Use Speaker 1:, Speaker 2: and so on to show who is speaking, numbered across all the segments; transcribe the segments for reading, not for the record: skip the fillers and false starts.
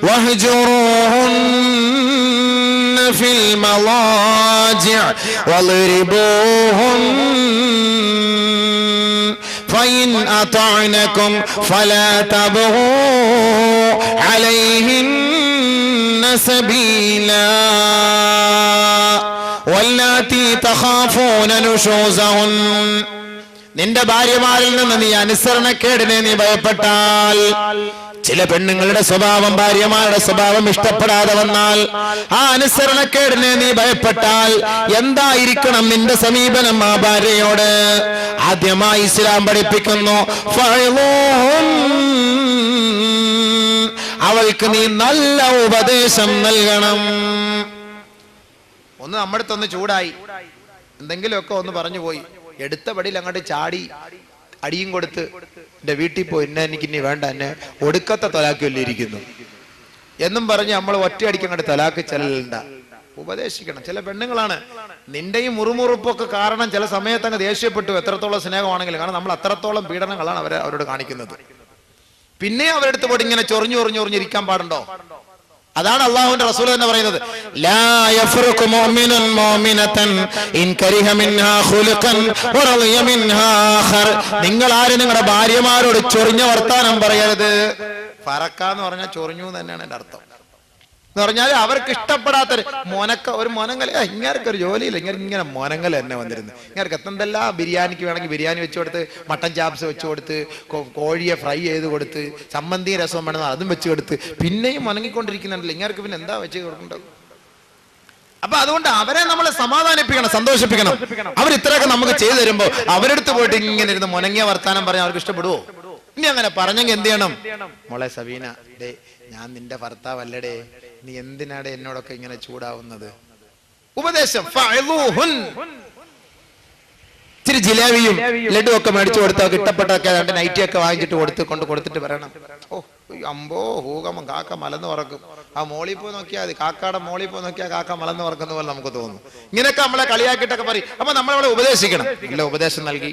Speaker 1: വഹ്ജുറൂഹുന്ന ഫിൽ മളാജിഅ വളിരിബൂഹുൻ فإن أطعنكم فلا تبغوا عليهن سبيلا واللاتي تخافون نشوزهن നിന്റെ ഭാര്യമാരിൽ നിന്ന് നീ അനുസരണക്കേടിനെ നീ ഭയപ്പെട്ടാൽ, ചില പെണ്ണുങ്ങളുടെ സ്വഭാവം ഭാര്യമാരുടെ സ്വഭാവം ഇഷ്ടപ്പെടാതെ വന്നാൽ, ആ അനുസരണക്കേടിനെ നീ ഭയപ്പെട്ടാൽ എന്തായിരിക്കണം നിന്റെ സമീപനം ആ ഭാര്യയോട്? ആദ്യമായി ഇസ്ലാം പഠിപ്പിക്കുന്നു, അവൾക്ക് നീ നല്ല ഉപദേശം നൽകണം. ഒന്ന് നമ്മുടെ അടുത്തൊന്ന് ചൂടായി എന്തെങ്കിലുമൊക്കെ ഒന്ന് പറഞ്ഞു പോയി, എടുത്ത പടിയിൽ അങ്ങോട്ട് ചാടി അടിയും കൊടുത്ത് എന്റെ വീട്ടിൽ പോയി എനിക്ക് ഇനി വേണ്ട, എന്നെ ഒടുക്കത്തെ തലാക്കല്ലേ ഇരിക്കുന്നു എന്നും പറഞ്ഞ് നമ്മൾ ഒറ്റയടിക്ക് അങ്ങോട്ട് തലാക്ക് ചെല്ലണ്ട. ഉപദേശിക്കണം. ചില പെണ്ണുങ്ങളാണ് നിന്റെയും മുറുമുറുപ്പൊക്കെ കാരണം ചില സമയത്ത് അങ്ങ് ദേഷ്യപ്പെട്ടു, എത്രത്തോളം സ്നേഹമാണെങ്കിലും, കാരണം നമ്മൾ അത്രത്തോളം പീഡനങ്ങളാണ് അവരോട് കാണിക്കുന്നത്. പിന്നെ അവരുടെ അടുത്ത് പോയിട്ട് ഇങ്ങനെ ചൊറിഞ്ഞിരിക്കാൻ പാടുണ്ടോ? അതാണ് അള്ളാഹുവിന്റെ റസൂൽ തന്നെ പറയുന്നത്, ലാ യഫ്റുഖു മുഅ്മിനുൻ മുഅ്മിനതൻ ഇൻ കരിഹ മിൻഹാ ഖുലുഖൻ വറളിയ മിൻഹാ ആഖർ. നിങ്ങൾ ആരും നിങ്ങളുടെ ഭാര്യമാരോട് ചൊറിഞ്ഞ വർത്താനം പറയരുത്. ഫറക്കാന്ന് പറഞ്ഞാൽ ചൊറിഞ്ഞു തന്നെയാണ് എന്റെ അർത്ഥം. എന്ന് പറഞ്ഞാൽ അവർക്ക് ഇഷ്ടപ്പെടാത്ത ഒരു മൊനങ്ങൽ, ഇങ്ങനൊക്കെ ഒരു ജോലിയില്ല, ഇങ്ങനെ മൊനങ്ങൽ തന്നെ വന്നിരുന്നു. ഇങ്ങനെ എന്തെല്ലാം ബിരിയാണിക്ക് വേണമെങ്കിൽ ബിരിയാണി വെച്ച് കൊടുത്ത്, മട്ടൻ ചാപ്സ് വെച്ച് കൊടുത്ത്, കോഴിയെ ഫ്രൈ ചെയ്ത് കൊടുത്ത്, ചമ്മന്തി രസം വേണമെന്ന് അതും വെച്ച് കൊടുത്ത്, പിന്നെയും മുനങ്ങിക്കൊണ്ടിരിക്കുന്നുണ്ടല്ലോ. ഇങ്ങനൊക്കെ പിന്നെ എന്താ വെച്ച് കൊടുക്കേണ്ടത്? അപ്പൊ അതുകൊണ്ട് അവരെ നമ്മൾ സമാധാനിപ്പിക്കണം, സന്തോഷിപ്പിക്കണം. അവർ ഇത്രയൊക്കെ നമുക്ക് ചെയ്തു തരുമ്പോ അവരെടുത്ത് പോയിട്ട് ഇങ്ങനെ ഇരുന്ന് മുനങ്ങിയ വർത്താനം പറഞ്ഞാൽ അവർക്ക് ഇഷ്ടപ്പെടുവോ? ഇനി അങ്ങനെ പറഞ്ഞെങ്കിൽ എന്ത് ചെയ്യണം? മോളെ സബീന, ഡേ ഞാൻ നിന്റെ ഭർത്താവല്ലടേ, നീ എന്തിനാടെ എന്നോടൊക്കെ ഇങ്ങനെ ചൂടാവുന്നത്? ഉപദേശം. ഇച്ചിരി ജിലേബിയും ലഡു ഒക്കെ മേടിച്ചു കൊടുത്താൽ ഇഷ്ടപ്പെട്ടൊക്കെ രണ്ട് നൈറ്റിയൊക്കെ വാങ്ങിച്ചിട്ട് കൊടുത്തിട്ട് പറയണം, ഓ അമ്പോ ഹൂകമം കാക്ക മലന്ന് പറക്കും. ആ മോളിൽ പോയി നോക്കിയാൽ മതി, കാക്കയുടെ മോളിൽ പോയി നോക്കിയാൽ കാക്ക മലന്ന് പറക്കുന്ന പോലെ നമുക്ക് തോന്നും. ഇങ്ങനെയൊക്കെ നമ്മളെ കളിയാക്കിയിട്ടൊക്കെ പറയും. അപ്പൊ നമ്മളവിടെ ഉപദേശിക്കണം. നല്ല ഉപദേശം നൽകി,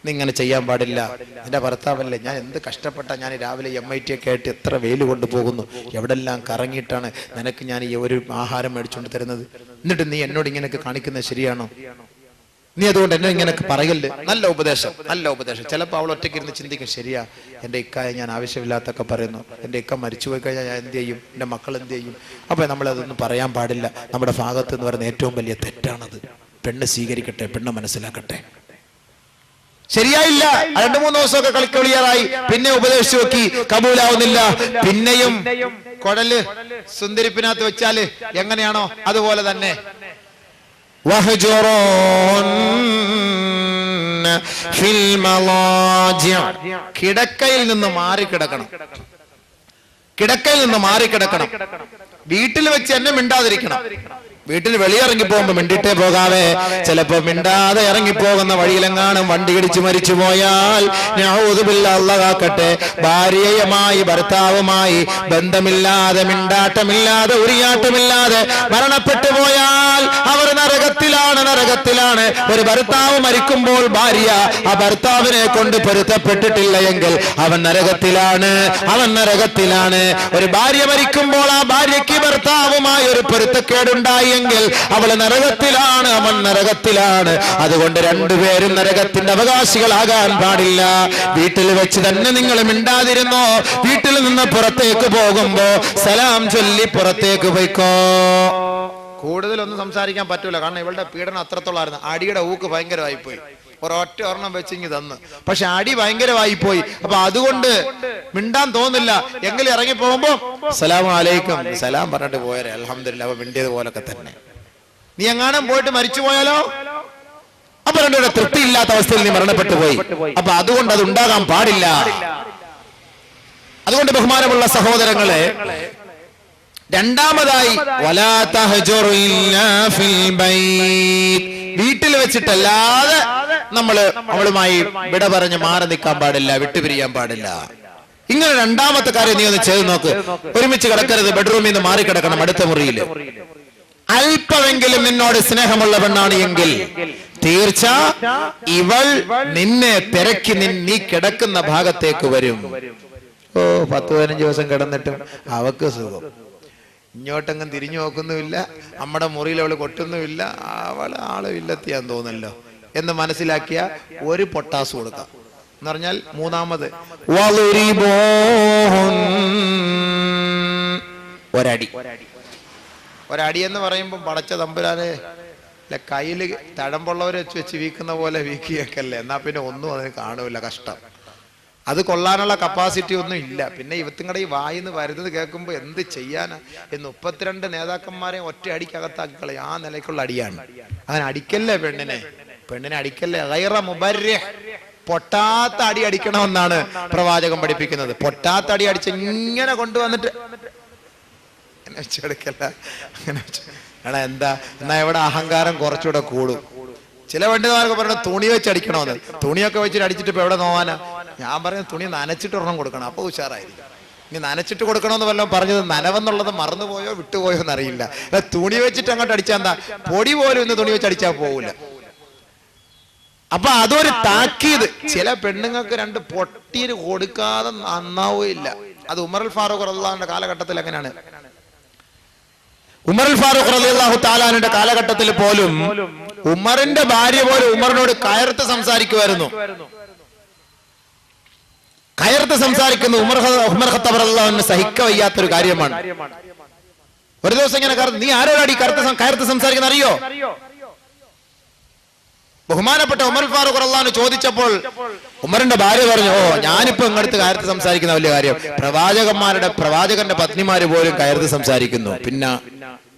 Speaker 1: നീ ഇങ്ങനെ ചെയ്യാൻ പാടില്ല, നിന്റെ ഭർത്താവല്ലേ, ഞാൻ എന്ത് കഷ്ടപ്പെട്ട ഞാൻ രാവിലെ MIT ഒക്കെ ആയിട്ട് എത്ര വെയിൽ കൊണ്ടുപോകുന്നു, എവിടെല്ലാം കറങ്ങിയിട്ടാണ് നിനക്ക് ഞാൻ ഈ ഒരു ആഹാരം മേടിച്ചുകൊണ്ട് തരുന്നത്, എന്നിട്ട് നീ എന്നോട് ഇങ്ങനെയൊക്കെ കാണിക്കുന്നത് ശരിയാണോ? നീ അതുകൊണ്ട് എന്നെ ഇങ്ങനെയൊക്കെ പറയല്ലേ. നല്ല ഉപദേശം. ചിലപ്പോൾ അവൾ ഒറ്റയ്ക്ക് ഇരുന്ന് ചിന്തിക്കും, ശരിയാ, എൻ്റെ ഇക്കായെ ഞാൻ ആവശ്യമില്ലാത്തൊക്കെ പറയുന്നു, എൻ്റെ ഇക്ക മരിച്ചുപോയി കഴിഞ്ഞാൽ ഞാൻ എന്ത് ചെയ്യും, എൻ്റെ മക്കൾ എന്ത് ചെയ്യും? അപ്പോൾ നമ്മളതൊന്നും പറയാൻ പാടില്ല. നമ്മുടെ ഭാഗത്ത് എന്ന് പറയുന്ന ഏറ്റവും വലിയ തെറ്റാണത്. പെണ്ണ് സ്വീകരിക്കട്ടെ, പെണ്ണ് മനസ്സിലാക്കട്ടെ. ശരിയായില്ല, 2-3 ദിവസമൊക്കെ കളിക്കളിയാറായി, പിന്നെ ഉപദേശിച്ചു നോക്കി, കബൂലാവുന്നില്ല. പിന്നെയും കുഴല് സുന്ദരിപ്പിനകത്ത് വെച്ചാല് എങ്ങനെയാണോ അതുപോലെ തന്നെ കിടക്കയിൽ നിന്ന് മാറിക്കിടക്കണം. വീട്ടിൽ വെച്ച് എന്നെ മിണ്ടാതിരിക്കണം. വീട്ടിൽ വെളിയിറങ്ങി പോകുമ്പോ മിണ്ടിട്ടേ പോകാവേ. ചിലപ്പോ മിണ്ടാതെ ഇറങ്ങിപ്പോകുന്ന വഴിയിലെങ്ങാനും വണ്ടി ഇടിച്ച് മരിച്ചു പോയാൽ അല്ലാഹു കാക്കട്ടെ, ഭാര്യയുമായി ഭർത്താവുമായി ബന്ധമില്ലാതെ, മിണ്ടാട്ടമില്ലാതെ, ഉരിയാട്ടമില്ലാതെ മരണപ്പെട്ടു പോയാൽ അവർ നരകത്തിലാണ്. ഒരു ഭർത്താവ് മരിക്കുമ്പോൾ ഭാര്യ ആ ഭർത്താവിനെ കൊണ്ട് പൊരുത്തപ്പെട്ടിട്ടില്ല എങ്കിൽ അവൻ നരകത്തിലാണ്. ഒരു ഭാര്യ മരിക്കുമ്പോൾ ആ ഭാര്യയ്ക്ക് ഭർത്താവുമായി ഒരു പൊരുത്തക്കേടുണ്ടായി എങ്കിൽ അവൾ നരകത്തിലാണ്, അവൻ നരകത്തിലാണ്. അതുകൊണ്ട് രണ്ടുപേരും നരകത്തിന്റെ അവകാശികളാകാൻ പാടില്ല. വീട്ടിൽ വെച്ച് തന്നെ നിങ്ങൾ മിണ്ടാതിരുന്നോ. വീട്ടിൽ നിന്ന് പുറത്തേക്ക് പോകുമ്പോ സലാം ചൊല്ലി പുറത്തേക്ക് പോയിക്കോ. കൂടുതലൊന്നും സംസാരിക്കാൻ പറ്റൂല, കാരണം ഇവളുടെ പീഡനം അത്രത്തോളായിരുന്നു. അടിയുടെ ഊക്ക് ഭയങ്കരമായി പോയി. ഒരൊറ്റ ഒരെണ്ണം വെച്ചിങ്ങി തന്ന്, പക്ഷെ അടി ഭയങ്കരമായി പോയി. അപ്പൊ അതുകൊണ്ട് മിണ്ടാൻ തോന്നില്ല. എങ്കിലും ഇറങ്ങി പോകുമ്പോ അസ്സലാമു അലൈക്കും സലാം പറഞ്ഞിട്ട് പോയാലേ അൽഹംദുലില്ലാഹ്. അപ്പൊ മിണ്ടിയത് പോലൊക്കെ തന്നെ. നീ എങ്ങാനും പോയിട്ട് മരിച്ചു പോയാലോ? അപ്പൊ രണ്ടുപേരുടെ തൃപ്തിയില്ലാത്ത അവസ്ഥയിൽ നീ മരണപ്പെട്ടു പോയി. അപ്പൊ അതുകൊണ്ട് അത് ഉണ്ടാകാൻ പാടില്ല. അതുകൊണ്ട് ബഹുമാനമുള്ള സഹോദരങ്ങളെ, രണ്ടാമതായി വലാ തഹ്ജുർ ഇല്ലാ ഫിൽ ബൈത്ത്, വീട്ടിൽ വെച്ചിട്ടല്ലാതെ അവളുമായി വിട പറഞ്ഞ് മാറി നിൽക്കാൻ പാടില്ല, വിട്ടുപിരിയാൻ പാടില്ല. ഇങ്ങനെ രണ്ടാമത്തെ കാര്യം നീ ഒന്ന് ചെയ്ത് നോക്ക്. ഒരുമിച്ച് കിടക്കരുത്, ബെഡ്റൂമിൽ നിന്ന് മാറിക്കിടക്കണം, അടുത്ത മുറിയിൽ. അല്പമെങ്കിലും നിന്നോട് സ്നേഹമുള്ള പെണ്ണാണ് എങ്കിൽ തീർച്ച ഇവൾ നിന്നെ തിരക്കി നീ കിടക്കുന്ന ഭാഗത്തേക്ക് വരും. 10-15 ദിവസം കിടന്നിട്ടും അവക്ക് സുഖം. ഇങ്ങോട്ടെങ്ങും തിരിഞ്ഞു നോക്കുന്നുമില്ല, നമ്മുടെ മുറിയിൽ അവള് കൊട്ടുന്നുമില്ല, അവള് ആള് ഇല്ലെത്തിയാന്ന് തോന്നല്ലോ എന്ന് മനസ്സിലാക്കിയ ഒരു പൊട്ടാസ് കൊടുക്കാം എന്ന് പറഞ്ഞാൽ മൂന്നാമത് ഒരടി എന്ന് പറയുമ്പോൾ പടച്ച തമ്പുരാനെ കയ്യില് തഴമ്പുള്ളവരെ വെച്ച് വീക്കുന്ന പോലെ വീക്കിയൊക്കെയല്ലേ, എന്നാ പിന്നെ ഒന്നും അതിന് കാണൂല, കഷ്ടം. അത് കൊള്ളാനുള്ള കപ്പാസിറ്റി ഒന്നും ഇല്ല. പിന്നെ ഇവത്തുങ്ങളുടെ ഈ വായിന്ന് വരുന്നത് കേൾക്കുമ്പോൾ എന്ത് ചെയ്യാനാ എന്ന് 32 നേതാക്കന്മാരെ ഒറ്റ അടിക്കകത്താക്കളെ ആ നിലയ്ക്കുള്ള അടിയാണ്. അങ്ങനെ അടിക്കല്ലേ പെണ്ണിനെ അടിക്കല്ലേ. ഗൈറ മുബർരിഹ്, പൊട്ടാത്ത അടി അടിക്കണമെന്നാണ് പ്രവാചകൻ പഠിപ്പിക്കുന്നത്. പൊട്ടാത്ത അടി അടിച്ച് ഇങ്ങനെ കൊണ്ടുവന്നിട്ട് വെച്ചെടുക്കല്ല. അങ്ങനെ എന്താ എന്നാ ഇവിടെ അഹങ്കാരം കുറച്ചുകൂടെ കൂടും. ചില പണ്ഡിതന്മാർക്ക് പറയുന്നത് തുണി വെച്ച് അടിക്കണമെന്ന്. തുണിയൊക്കെ വെച്ചിട്ട് അടിച്ചിട്ട് ഇപ്പൊ എവിടെ നോവാനാ? ഞാൻ പറയുന്നത് തുണി നനച്ചിട്ട് ഒരെണ്ണം കൊടുക്കണം, അപ്പൊ ഉഷാറായിരിക്കും. ഇനി നനച്ചിട്ട് കൊടുക്കണമെന്ന് വല്ലതും പറഞ്ഞത് നനവെന്നുള്ളത് മറന്നുപോയോ വിട്ടുപോയോ എന്നറിയില്ല. തുണി വെച്ചിട്ട് അങ്ങോട്ട് അടിച്ചാൽ എന്താ, പൊടി പോലും ഇന്ന് തുണി വെച്ച് അടിച്ചാൽ പോകൂല. അപ്പൊ അതൊരു താക്കീത്. ചില പെണ്ണുങ്ങൾക്ക് 2 പൊട്ടീര് കൊടുക്കാതെ നന്നാവുകയില്ല. അത് ഉമറുൽ ഫാറൂഖ് റളിയല്ലാഹുവിന്റെ കാലഘട്ടത്തിൽ അങ്ങനെയാണ്. ഉമറുൽ ഫാറൂഖ് റളിയല്ലാഹു തആലാന്റെ കാലഘട്ടത്തിൽ പോലും ഉമറിന്റെ ഭാര്യ പോലും ഉമറിനോട് കയർത്ത് സംസാരിക്കുമായിരുന്നു. കയർത്ത് സംസാരിക്കുന്ന ഉമർ ഖത്താബ് റളിയല്ലാഹു അൻഹു സഹിക്ക വയ്യാത്തൊരു കാര്യമാണ്. ഒരു ദിവസം ഇങ്ങനെ നീ ആരോടാടി കയർത്ത് സംസാരിക്കുന്ന അറിയോ? ബഹുമാനപ്പെട്ട ഉമർ ഫാറൂഖ് റളിയല്ലാഹു അൻഹു ചോദിച്ചപ്പോൾ ഉമറിന്റെ ഭാര്യ പറഞ്ഞു, ഞാനിപ്പോ ഇങ്ങടുത്ത് കയർത്ത് സംസാരിക്കുന്ന വലിയ കാര്യം, പ്രവാചകന്റെ പത്നിമാര് പോലും കയർത്ത് സംസാരിക്കുന്നു. പിന്നെ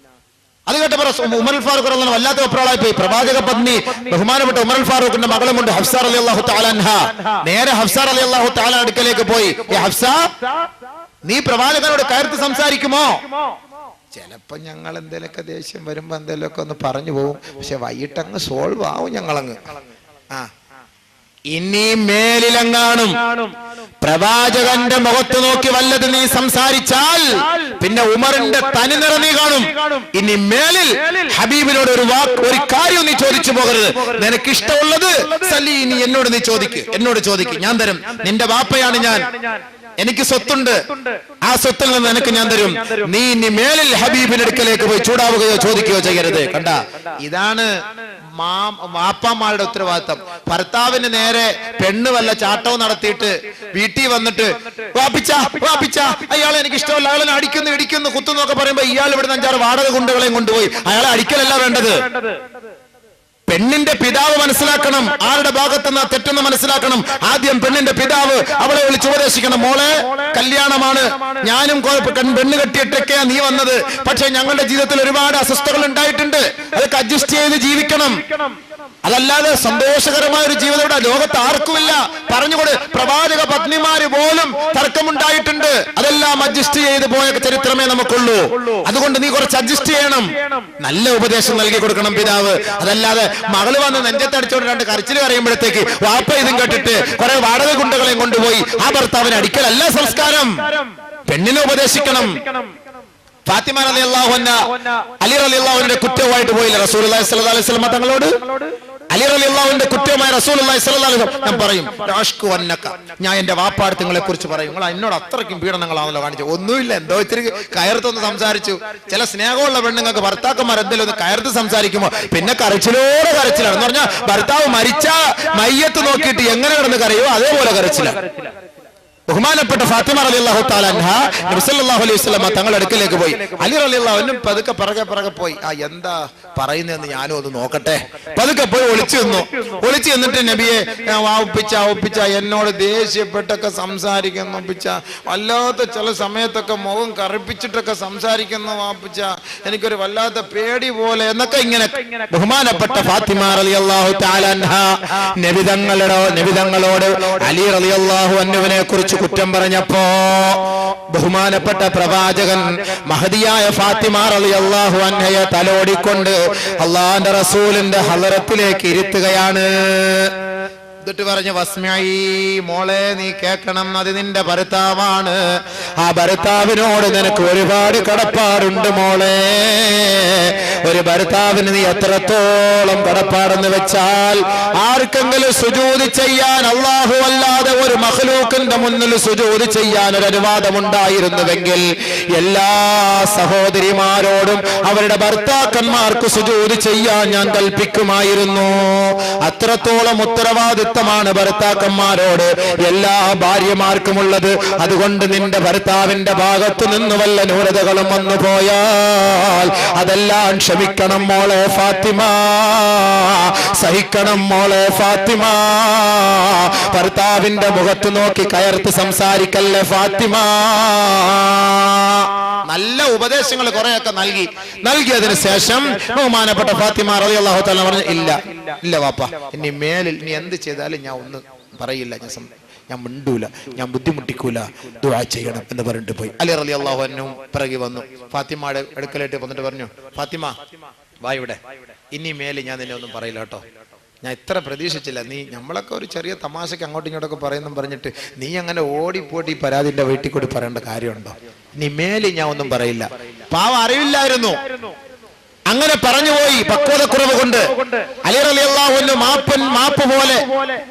Speaker 1: അത് കേട്ടപ്പോൾ ഉമർ ഫാറൂഖ് റളിയല്ലാഹു അൻഹു വല്ലാത്ത ഒപ്രാളായി പോയി. പ്രവാചക പത്നി ബഹുമാനപ്പെട്ട ഉമർ ഫാറൂഖിന്റെ മകളുമുണ്ട് ഹഫ്സ റളിയല്ലാഹു തആല അൻഹ. നേരെ ഹഫ്സ റളിയല്ലാഹു തആല അടുക്കലേക്ക് പോയി, ഹഫ്സ, നീ പ്രവാചകനോട് കയർത്ത് സംസാരിക്കുമോ? ചിലപ്പോ ഞങ്ങൾ എന്തേലൊക്കെ ദേഷ്യം വരുമ്പോ എന്തേലൊക്കെ ഒന്ന് പറഞ്ഞു പോകും, പക്ഷെ വൈകിട്ടങ്ങ് സോൾവ് ആവും ഞങ്ങളങ്ങ്. ഇനി മേലിലെങ്ങാനും പ്രവാചകന്റെ മുഖത്ത് നോക്കി വല്ലത് നീ സംസാരിച്ചാൽ പിന്നെ ഉമറിന്റെ തനിനിറ നീ കാണും. ഇനി മേലിൽ ഹബീബിനോട് ഒരു കാര്യം നീ ചോദിച്ചു പോകരുത്. നിനക്ക് ഇഷ്ടമുള്ളത് സല്ലി, നീ എന്നോട് ചോദിക്ക്, ഞാൻ തരും. നിന്റെ വാപ്പയാണ് ഞാൻ, എനിക്ക് സ്വത്തുണ്ട്, ആ സ്വത്തിൽ നിന്ന് നിനക്ക് ഞാൻ തരും. നീ ഇനി മേലിൽ ഹബീബിന്റെ അടുക്കലേക്ക് പോയി ചൂടാവുകയോ ചോദിക്കുകയോ ചെയ്യരുത്. കണ്ട, ഇതാണ് വാപ്പമാരുടെ ഉത്തരവാദിത്തം. ഭർത്താവിന് നേരെ പെണ്ണ് വല്ല ചാട്ടവും നടത്തിയിട്ട് വീട്ടിൽ വന്നിട്ട് വാപ്പിച്ച അയാളെ എനിക്ക് ഇഷ്ടമല്ല, അയാളെ അടിക്കുന്നു ഇടിക്കുന്നു കുത്തുന്നു ഒക്കെ പറയുമ്പോ ഇയാൾ ഇവിടുന്ന് 5-6 വാടക ഗുണ്ടകളെയും കൊണ്ടുപോയി അയാളെ അടിക്കലല്ല വേണ്ടത്. പെണ്ണിന്റെ പിതാവ് മനസ്സിലാക്കണം ആരുടെ ഭാഗത്തുനിന്ന് തെറ്റെന്ന് മനസ്സിലാക്കണം. ആദ്യം പെണ്ണിന്റെ പിതാവ് അവളെ വിളിച്ച് ഉപദേശിക്കണം, മോളെ കല്യാണമാണ്, ഞാനും പെണ്ണ് കെട്ടിയിട്ടൊക്കെയാ നീ വന്നത്, പക്ഷെ ഞങ്ങളുടെ ജീവിതത്തിൽ ഒരുപാട് അസ്വസ്ഥതകൾ ഉണ്ടായിട്ടുണ്ട്, അതൊക്കെ അഡ്ജസ്റ്റ് ചെയ്ത് ജീവിക്കണം. അതല്ലാതെ സന്തോഷകരമായ ഒരു ജീവിതം ഇവിടെ ലോകത്ത് ആർക്കുമില്ല. പറഞ്ഞുകൊണ്ട് പ്രവാചക പത്നിമാര് പോലും തർക്കമുണ്ടായിട്ടുണ്ട്, അതെല്ലാം അഡ്ജസ്റ്റ് ചെയ്ത് പോയ ചരിത്രമേ നമുക്കുള്ളൂ. അതുകൊണ്ട് നീ കുറച്ച് അഡ്ജസ്റ്റ് ചെയ്യണം, നല്ല ഉപദേശം നൽകി കൊടുക്കണം പിതാവ്. അതല്ലാതെ മകള് വന്ന് നെഞ്ചത്തടിച്ചോണ്ട് 2 കരച്ചിൽ കറിയുമ്പോഴത്തേക്ക് വാപ്പ ഇതും കേട്ടിട്ട് കുറെ വാടക ഗുണ്ടകളെയും കൊണ്ടുപോയി ആ ഭർത്താവിനെ അടിക്കലല്ല സംസ്കാരം. പെണ്ണിനെ ഉപദേശിക്കണം. ഫാത്തിമ റളിയല്ലാഹു അൻഹ അലി റളിയല്ലാഹു അൻഹുവിന്റെ കുറ്റവുമായിട്ട് പോയില്ല റസൂലുള്ളാഹി സ്വല്ലല്ലാഹു അലൈഹി വസല്ലം തങ്ങളോട്. അലി റളിയല്ലാഹു അൻഹുവിന്റെ കുറ്റവുമായി റസൂലുള്ളാഹി സ്വല്ലല്ലാഹു അലൈഹി വസല്ലം ഞാൻ പറയും, അഷ്കു അന്നക, ഞാൻ എന്റെ വാപ്പാടുത്ത് നിങ്ങളെ കുറിച്ച് പറയും, നിങ്ങൾ എന്നോട് അത്രയ്ക്കും പീഡനങ്ങളാണല്ലോ കാണിച്ചു. ഒന്നുമില്ല, എന്തോ ഇത്തിരി കയർത്തൊന്ന് സംസാരിച്ചു. ചില സ്നേഹമുള്ള പെണ്ണുങ്ങൾക്ക് ഭർത്താക്കന്മാർ എന്തെങ്കിലും ഒന്ന് കയർത്ത് സംസാരിക്കുമോ പിന്നെ കരച്ചിലാണ് എന്ന് പറഞ്ഞാൽ ഭർത്താവ് മരിച്ച മയ്യത്ത് നോക്കിയിട്ട് എങ്ങനെ കിടന്ന് കരയോ അതേപോലെ കരച്ചിലാണ്. ബഹുമാനപ്പെട്ട ഫാത്തിമ റളിയല്ലാഹു തആല അൻഹ നബി സല്ലല്ലാഹു അലൈഹി വസല്ലം തങ്ങളുടെ അടുക്കലേക്ക് പോയി. അലി റളിയല്ലാഹു അൻഹു പതുക്കെ പിറകെ പോയി, എന്താ പറയുന്നതെന്ന് ഞാനും ഒന്ന് നോക്കട്ടെ. പതുക്കെ പോയി ഒളിച്ചു നിന്നിട്ട് നബിയെ ഒപ്പിച്ച എന്നോട് ദേഷ്യപ്പെട്ടൊക്കെ സംസാരിക്കുന്നു, ഒപ്പിച്ച വല്ലാത്ത ചില സമയത്തൊക്കെ മുഖം കറുപ്പിച്ചിട്ടൊക്കെ സംസാരിക്കുന്നു, വാപ്പിച്ച എനിക്കൊരു വല്ലാത്ത പേടി പോലെ എന്നൊക്കെ ഇങ്ങനെ ബഹുമാനപ്പെട്ട ഫാത്തിമ റളിയല്ലാഹു തആല അൻഹ നബിതങ്ങളോട് അലി റളിയല്ലാഹു അൻഹുവിനെ കുറിച്ച് കുറ്റം പറഞ്ഞപ്പോ ബഹുമാനപ്പെട്ട പ്രവാചകൻ മഹദിയായ ഫാത്തിമ റളിയല്ലാഹു അൻഹയെ തലോടിക്കൊണ്ട് അല്ലാഹുവിന്റെ റസൂലിന്റെ ഹളറത്തിലേക്ക് ഇരുത്തുകയാണ്. എന്നിട്ട് പറഞ്ഞു വസ്മഈ, മോളെ നീ കേൾക്കണം, അത് നിന്റെ ഭർത്താവാണ്. ആ ഭർത്താവിനോട് നിനക്ക് ഒരുപാട് കടപ്പാടുണ്ട് മോളെ. ഒരു ഭർത്താവിന് നീ എത്രത്തോളം കടപ്പാടെന്ന് വെച്ചാൽ, ആർക്കെങ്കിലും സുജൂദ് ചെയ്യാൻ അല്ലാഹു അല്ലാതെ ഒരു മഖ്ലൂക്കിന്റെ മുന്നിൽ സുജൂദ് ചെയ്യാൻ ഒരു അനുവാദമുണ്ടായിരുന്നുവെങ്കിൽ എല്ലാ സഹോദരിമാരോടും അവരുടെ ഭർത്താക്കന്മാർക്ക് സുജൂദ് ചെയ്യാൻ ഞാൻ കൽപ്പിക്കുമായിരുന്നു. അത്രത്തോളം ഉത്തരവാദിത്തമാണ് ഭർത്താക്കന്മാരോട് എല്ലാ ഭാര്യമാർക്കുമുള്ളത്. അതുകൊണ്ട് നിന്റെ ഭർത്താവിന്റെ ഭാഗത്തു നിന്ന് വല്ല ന്യൂനതകളും വന്നു പോയാൽ അതെല്ലാം ക്ഷമിക്കണം മോളെ ഫാത്തിമ, സഹിക്കണം മോളെ ഫാത്തിമ. ഭർത്താവിന്റെ മുഖത്ത് നോക്കി കയർത്ത് സംസാരിക്കല്ലേ ഫാത്തിമ. നല്ല ഉപദേശങ്ങൾ കുറെയൊക്കെ നൽകിയതിനു ശേഷം ബഹുമാനപ്പെട്ട ഫാത്തിമ റളിയല്ലാഹു തആല പറഞ്ഞു, ഇല്ല വാപ്പ, ഇനി മേലിൽ നീ എന്ത് ചെയ്താലും ഞാൻ ഒന്നും പറയില്ല, ഞാൻ മിണ്ടൂല, ഞാൻ ബുദ്ധിമുട്ടിക്കൂല, ദുആ ചെയ്യണം എന്ന് പറഞ്ഞിട്ട് പോയി. അലി റളിയല്ലാഹു അൻഹു പിറകെ വന്നു, ഫാത്തിമയുടെ അടുക്കലായിട്ട് വന്നിട്ട് പറഞ്ഞു, ഫാത്തിമ വാ ഇവിടെ, ഇനി മേലിൽ ഞാൻ നിന്നെ ഒന്നും പറയില്ല കേട്ടോ. ഞാൻ ഇത്ര പ്രതീക്ഷിച്ചില്ല. നീ നമ്മളൊക്കെ ഒരു ചെറിയ തമാശക്ക് അങ്ങോട്ടും ഇങ്ങോട്ടൊക്കെ പറയുന്നു പറഞ്ഞിട്ട് നീ അങ്ങനെ ഓടിപ്പോട്ടി പരാതിന്റെ വീട്ടിൽ കൂടി പറയേണ്ട കാര്യമുണ്ടോ? നീ മേലിൽ ഞാൻ ഒന്നും പറയില്ല. പാവം അറിവില്ലായിരുന്നു, അങ്ങനെ പറഞ്ഞുപോയി പക്വതക്കുറവ് കൊണ്ട്. അലി റളിയല്ലാഹു അൻഹു മാപ്പ് പോലെ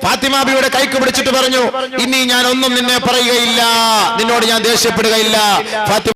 Speaker 1: ഫാത്തിമ ബിയുടെ കൈക്ക് പിടിച്ചിട്ട് പറഞ്ഞു, ഇനി ഞാൻ ഒന്നും നിന്നെ പറയുകയില്ല, നിന്നോട് ഞാൻ ദേഷ്യപ്പെടുകയില്ല. ഫാത്തിമ